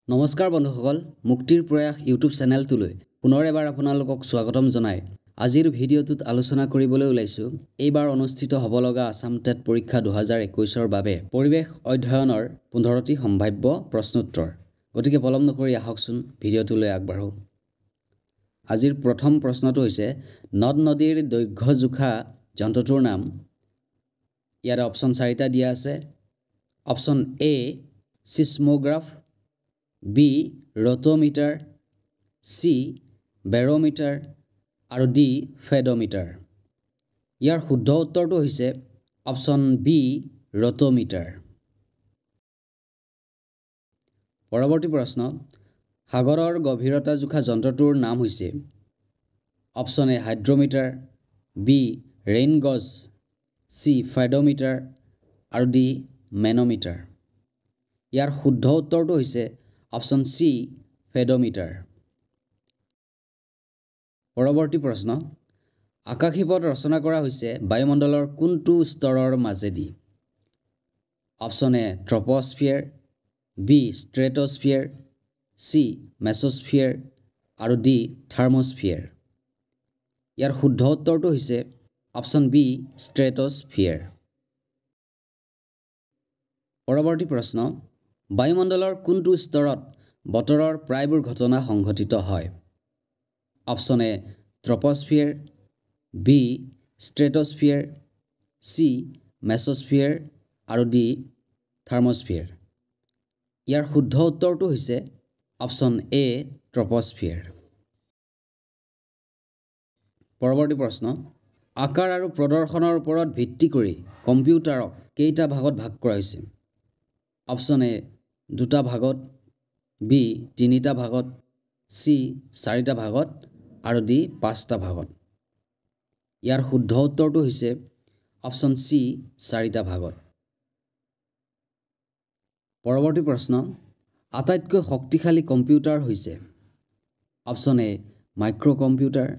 নমস্কাৰ বন্ধুসকল, মুক্তিৰ প্ৰয়াস ইউটিউব চেনেলটোলৈ পুনৰ এবাৰ আপোনালোকক স্বাগতম জনাই আজিৰ ভিডিঅ'টোত আলোচনা কৰিবলৈ ওলাইছোঁ এইবাৰ অনুষ্ঠিত হ'ব লগা আসাম টেট পৰীক্ষা 2021ৰ বাবে পৰিৱেশ অধ্যয়নৰ 15টি সম্ভাৱ্য প্ৰশ্নোত্তৰ। গতিকে পলম নকৰি আহকচোন ভিডিঅ'টোলৈ আগবাঢ়ো। আজিৰ প্ৰথম প্ৰশ্নটো হৈছে নদ নদীৰ দৈৰ্ঘ্য জোখা যন্ত্ৰটোৰ নাম। ইয়াৰ অপচন 4টা দিয়া আছে। অপচন এ সিসমোগ্ৰাফ, বি ৰটোমিটাৰ, সি বেৰোমিটাৰ আৰু ডি ফেডোমিটাৰ। ইয়াৰ শুদ্ধ উত্তৰটো হৈছে অপচন বি ৰটোমিটাৰ। পৰৱৰ্তী প্ৰশ্ন, সাগৰৰ গভীৰতা জোখা যন্ত্ৰটোৰ নাম হৈছে অপচন এ হাইড্ৰোমিটাৰ, বি ৰেইন গজ, সি ফেডোমিটাৰ আৰু ডি মেনোমিটাৰ। ইয়াৰ শুদ্ধ উত্তৰটো হৈছে অপচন সি ফেডোমিটাৰ। পৰৱৰ্তী প্ৰশ্ন, আকাশীপথ ৰচনা কৰা হৈছে বায়ুমণ্ডলৰ কোনটো স্তৰৰ মাজেদি? অপচন এ ট্ৰপস্ফিয়াৰ, বি ষ্ট্ৰেটোস্ফিয়াৰ, সি মেছোস্ফিয়াৰ আৰু ডি থাৰ্মোস্ফিয়াৰ। ইয়াৰ শুদ্ধ উত্তৰটো হৈছে অপচন বি ষ্ট্ৰেটোস্ফিয়াৰ। পৰৱৰ্তী প্ৰশ্ন, বায়ুমণ্ডলৰ কোনটো স্তৰত বতৰৰ প্ৰায়বোৰ ঘটনা সংঘটিত হয়? অপচন এ ট্ৰপস্ফিয়াৰ, বি ষ্ট্ৰেটোস্ফিয়াৰ, সি মেছোস্ফিয়াৰ আৰু ডি থাৰ্মোস্ফিয়াৰ। ইয়াৰ শুদ্ধ উত্তৰটো হৈছে অপচন এ ট্ৰপস্ফিয়াৰ। পৰৱৰ্তী প্ৰশ্ন, আকাৰ আৰু প্ৰদৰ্শনৰ ওপৰত ভিত্তি কৰি কম্পিউটাৰক কেইটা ভাগত ভাগ কৰা হৈছে? অপচন এ 2টা ভাগত, বি 3টা ভাগত, সি 4টা ভাগত আৰু ডি 5টা ভাগত। ইয়াৰ শুদ্ধ উত্তৰটো হৈছে অপচন সি 4টা ভাগত। পৰৱৰ্তী প্ৰশ্ন, আটাইতকৈ শক্তিশালী কম্পিউটাৰ হৈছে option A microcomputer,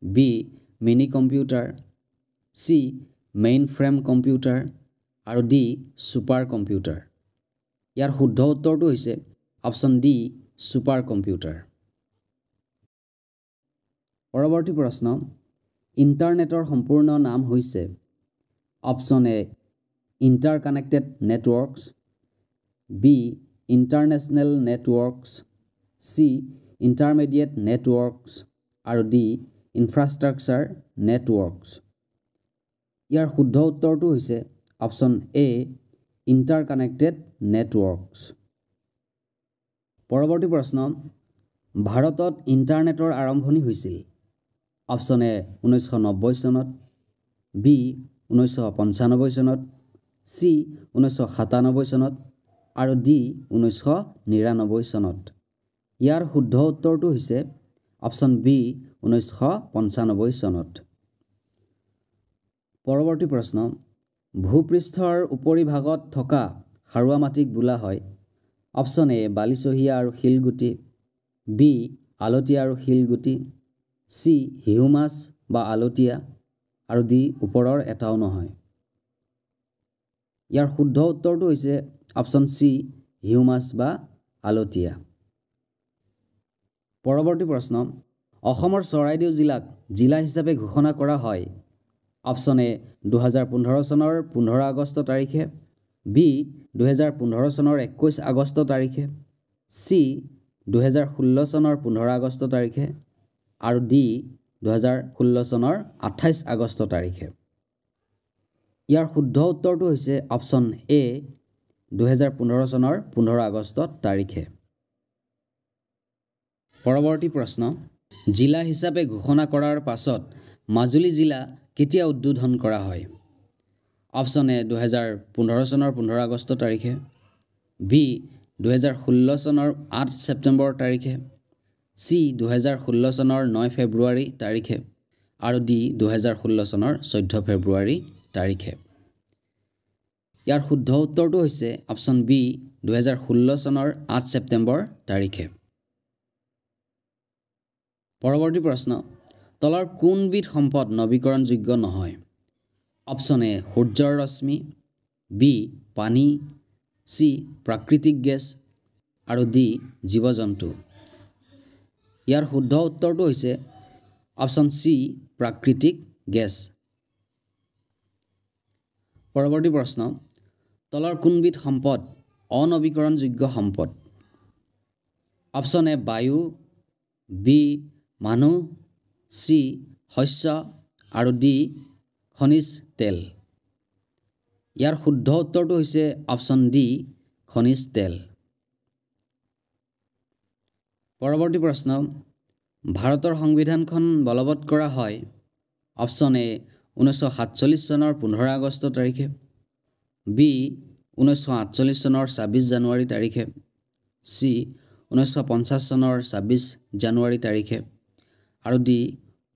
B minicomputer, C mainframe computer আৰু ডি ছুপাৰ কম্পিউটাৰ। ইয়াৰ শুদ্ধ উত্তৰটো হৈছে অপচন ডি ছুপাৰ কম্পিউটাৰ। পৰৱৰ্তী প্ৰশ্ন, ইণ্টাৰনেটৰ সম্পূৰ্ণ নাম হৈছে option A interconnected networks, B international networks, C intermediate networks আৰু ডি ইনফ্ৰাষ্ট্ৰাকচাৰ নেটৱৰ্কছ। ইয়াৰ শুদ্ধ উত্তৰটো হৈছে অপচন এ ইণ্টাৰকানেক্টেড নেটৱৰ্কছ। পৰৱৰ্তী প্ৰশ্ন, ভাৰতত ইণ্টাৰনেটৰ আৰম্ভণি হৈছিল অপচন এ 1990 চনত, বি 1995 চনত, চি 1997 চনত আৰু ডি 1999 চনত। ইয়াৰ শুদ্ধ উত্তৰটো হৈছে অপচন বি 1995 চনত। পৰৱৰ্তী প্ৰশ্ন, ভূপৃষ্ঠৰ উপৰিভাগত থকা সাৰুৱা মাটিক বোলা হয় অপচন এ বালিচহীয়া আৰু শিলগুটি, বি আলতীয়া আৰু শিলগুটি, চি হিউমাছ বা আলতীয়া আৰু ডি ওপৰৰ এটাও নহয়। ইয়াৰ শুদ্ধ উত্তৰটো হৈছে অপচন চি হিউমাছ বা আলতীয়া। পৰৱৰ্তী প্ৰশ্ন, অসমৰ চৰাইদেউ জিলাক জিলা হিচাপে ঘোষণা কৰা হয় অপচন এ 2015 চনৰ 15 আগষ্ট তাৰিখে, বি 2015 চনৰ 21 আগষ্ট তাৰিখে, চি 2016 চনৰ 15 আগষ্ট তাৰিখে আৰু ডি 2016 চনৰ 28 আগষ্ট তাৰিখে। ইয়াৰ শুদ্ধ উত্তৰটো হৈছে অপচন এ 2015 চনৰ 15 আগষ্ট তাৰিখে। পৰৱৰ্তী প্ৰশ্ন, জিলা হিচাপে ঘোষণা কৰাৰ পাছত মাজুলী জিলা কেতিয়া উদ্বোধন কৰা হয়? অপচন এ 2015 চনৰ 15 আগষ্ট তাৰিখে, বি 2016 চনৰ 8 ছেপ্টেম্বৰ তাৰিখে, চি 2016 চনৰ 9 ফেব্ৰুৱাৰী তাৰিখে আৰু ডি 2016 চনৰ 14 ফেব্ৰুৱাৰী তাৰিখে। ইয়াৰ শুদ্ধ উত্তৰটো হৈছে অপচন বি 2016 চনৰ 8 ছেপ্টেম্বৰ তাৰিখে। পৰৱৰ্তী প্ৰশ্ন, তলৰ কোনবিধ সম্পদ নৱীকৰণযোগ্য নহয়? অপচন এ সূৰ্যৰ ৰশ্মি, বি পানী, চি প্ৰাকৃতিক গেছ আৰু ডি জীৱ জন্তু। ইয়াৰ শুদ্ধ উত্তৰটো হৈছে অপশ্যন চি প্ৰাকৃতিক গেছ। পৰৱৰ্তী প্ৰশ্ন, তলৰ কোনবিধ সম্পদ অনৱীকৰণযোগ্য সম্পদ? অপশ্যন এ বায়ু, বি মানুহ, চি শস্য আৰু ডি খনিজ তেল। ইয়াৰ শুদ্ধ উত্তৰটো হৈছে অপশ্যন ডি খনিজ তেল। পৰৱৰ্তী প্ৰশ্ন, ভাৰতৰ সংবিধানখন বলবৎ কৰা হয় অপশ্যন এ 1947 চনৰ 15 আগষ্ট তাৰিখে, বি 1948 চনৰ 26 জানুৱাৰী তাৰিখে, চি 1950 চনৰ 26 জানুৱাৰী তাৰিখে আৰু ডি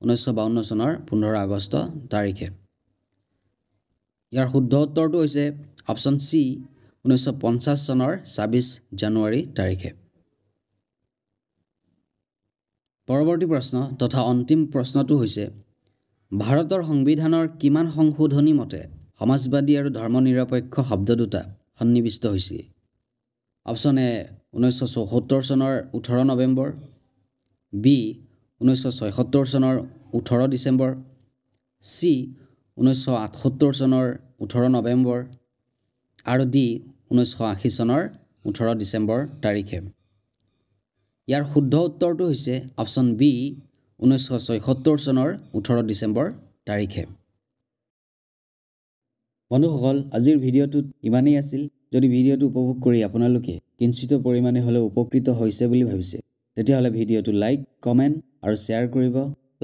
1952 চনৰ 15 আগষ্ট তাৰিখে। ইয়াৰ শুদ্ধ উত্তৰটো হৈছে অপশ্যন চি 1950 চনৰ 26 জানুৱাৰী তাৰিখে। পৰৱৰ্তী প্ৰশ্ন তথা অন্তিম প্ৰশ্নটো হৈছে, ভাৰতৰ সংবিধানৰ কিমান সংশোধনী মতে সমাজবাদী আৰু ধৰ্মনিৰপেক্ষ শব্দ দুটা সন্নিৱিষ্ট হৈছিল? অপশ্যন এ 1974 চনৰ 18 নৱেম্বৰ, বি 1976 চনৰ 18 ডিচেম্বৰ, চি 1978 চনৰ 18 নৱেম্বৰ আৰু ডি 1980 চনৰ 18 ডিচেম্বৰ তাৰিখে। ইয়াৰ শুদ্ধ উত্তৰটো হৈছে অপশ্যন বি 1976 চনৰ 18 ডিচেম্বৰ তাৰিখে। বন্ধুসকল, আজিৰ ভিডিঅ'টোত ইমানেই আছিল। যদি ভিডিঅ'টো উপভোগ কৰি আপোনালোকে কিঞ্চিত পৰিমাণে হ'লেও উপকৃত হৈছে বুলি ভাবিছে, তেতিয়াহ'লে ভিডিঅ'টো লাইক, কমেণ্ট আৰু শ্বেয়াৰ কৰিব।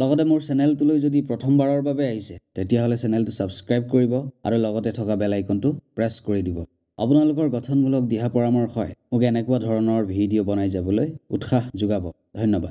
লগতে মোৰ চেনেলটোলৈ যদি প্ৰথমবাৰৰ বাবে আহিছে, তেতিয়াহ'লে চেনেলটো ছাবস্ক্ৰাইব কৰিব আৰু লগতে থকা বেল আইকনটো প্ৰেছ কৰি দিব। আপোনালোকৰ গঠনমূলক দিহা পৰামৰ্শই মোক এনেকুৱা ধৰণৰ ভিডিঅ' বনাই যাবলৈ উৎসাহ যোগাব। ধন্যবাদ।